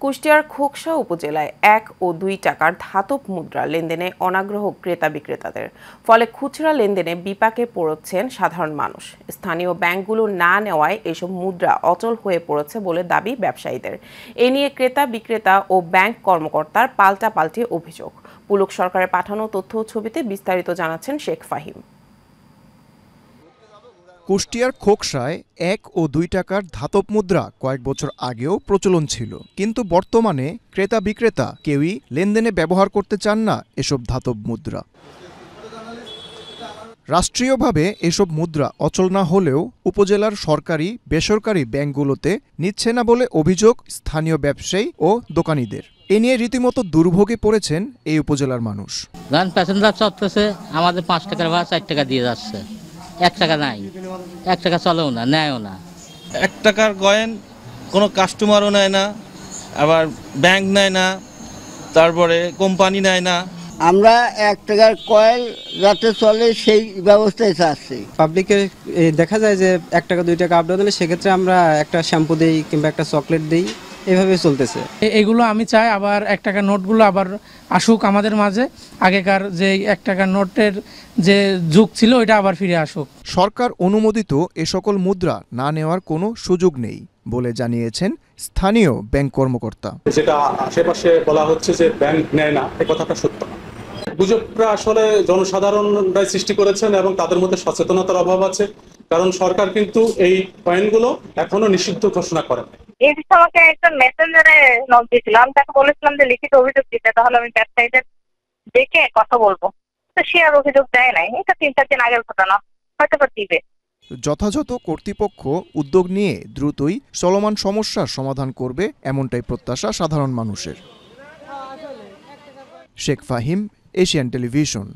কুষ্টিয়ার খোকসা উপজেলায় 1 ও 2 টাকার ধাতব মুদ্রা লেনদেনে অনাগ্রহ ক্রেতা বিক্রেতাদের, ফলে খুচরা লেনদেনে বিপাকে পড়ছেন সাধারণ মানুষ। স্থানীয় ব্যাংকগুলো না নেওয়ায় এসব মুদ্রা অচল হয়ে পড়েছে বলে দাবি ব্যবসায়ীদের। এ নিয়ে ক্রেতা বিক্রেতা ও ব্যাংক কর্মকর্তার পাল্টাপাল্টি অভিযোগ। পুলক সরকারের পাঠানো তথ্য ও ছবিতে বিস্তারিত জানাচ্ছেন শেখ ফাহিম। কুষ্টিয়ার খোকসায় 1 ও 2 টাকার ধাতব মুদ্রা কয়েক বছর আগেও প্রচলন ছিল, কিন্তু বর্তমানে ক্রেতা বিক্রেতা কেউই লেনদেনে ব্যবহার করতে চান না এসব ধাতব মুদ্রা। রাষ্ট্রীয়ভাবে এসব মুদ্রা অচল না হলেও উপজেলার সরকারি বেসরকারি ব্যাংকগুলোতে নিচ্ছে না বলে অভিযোগ স্থানীয় ব্যবসায়ী ও দোকানীদের। এ নিয়ে রীতিমতো দুর্ভোগে পড়েছেন এই উপজেলার মানুষ। প্যাসেঞ্জার চলতেছে, আমাদের 5 টাকার ভাড়া 4 টাকা দিয়ে যাচ্ছে, 1 টাকা নাই, 1 টাকা চলেও না, নেয়ও না। 1 টাকার কয়েন কোনো কাস্টমারও নেয় না, আবার ব্যাংক নেয় না, তারপরে কোম্পানি নেয় না। আমরা 1 টাকার কয়েন যাতে চলে সেই ব্যবস্থায় চাচ্ছি। পাবলিকের দেখা যায় যে 1 টাকা 2 টাকা আপডাউন হলে সেক্ষেত্রে আমরা একটা শ্যাম্পু দিই কিংবা একটা চকলেট দিই, এভাবে চলতেছে। এগুলো আমি চাই আবার 1 টাকার নোটগুলো আবার আসুক আমাদের মাঝে, আগেকার যে 1 টাকার নোটের যে যুগ ছিল ওইটা আবার ফিরে আসুক। সরকার অনুমোদিত এ সকল মুদ্রা না নেওয়ার কোনো সুযোগ নেই বলে জানিয়েছেন স্থানীয় ব্যাংক কর্মকর্তা। যেটা আশেপাশে বলা হচ্ছে যে ব্যাংক নেয় না, এই কথাটা সত্য না। গুজবটা আসলে জনসাধারণরাই সৃষ্টি করেছেন এবং তাদের মধ্যে সচেতনতার অভাব আছে, কারণ সরকার কিন্তু এই কয়েনগুলো এখনো নিষিদ্ধ ঘোষণা করেন। এই বিষয়ে আমাকে একটা মেসেঞ্জারে নক দিয়েছিল, আমি তাকে বলেছিলাম যে লিখিত অভিযোগ দিতে, তাহলে আমি ব্যবসায়ীদের দেখে কথা বলবো। তো সে আর অভিযোগ দেয় নাই, এটা 3-4 দিন আগের ঘটনা, হয়তো বা দিবে। যথাযথ কর্তৃপক্ষ উদ্যোগ নিয়ে দ্রুতই চলমান সমস্যার সমাধান করবে এমনটাই প্রত্যাশা সাধারণ মানুষের। Sheikh Fahim, Asian television.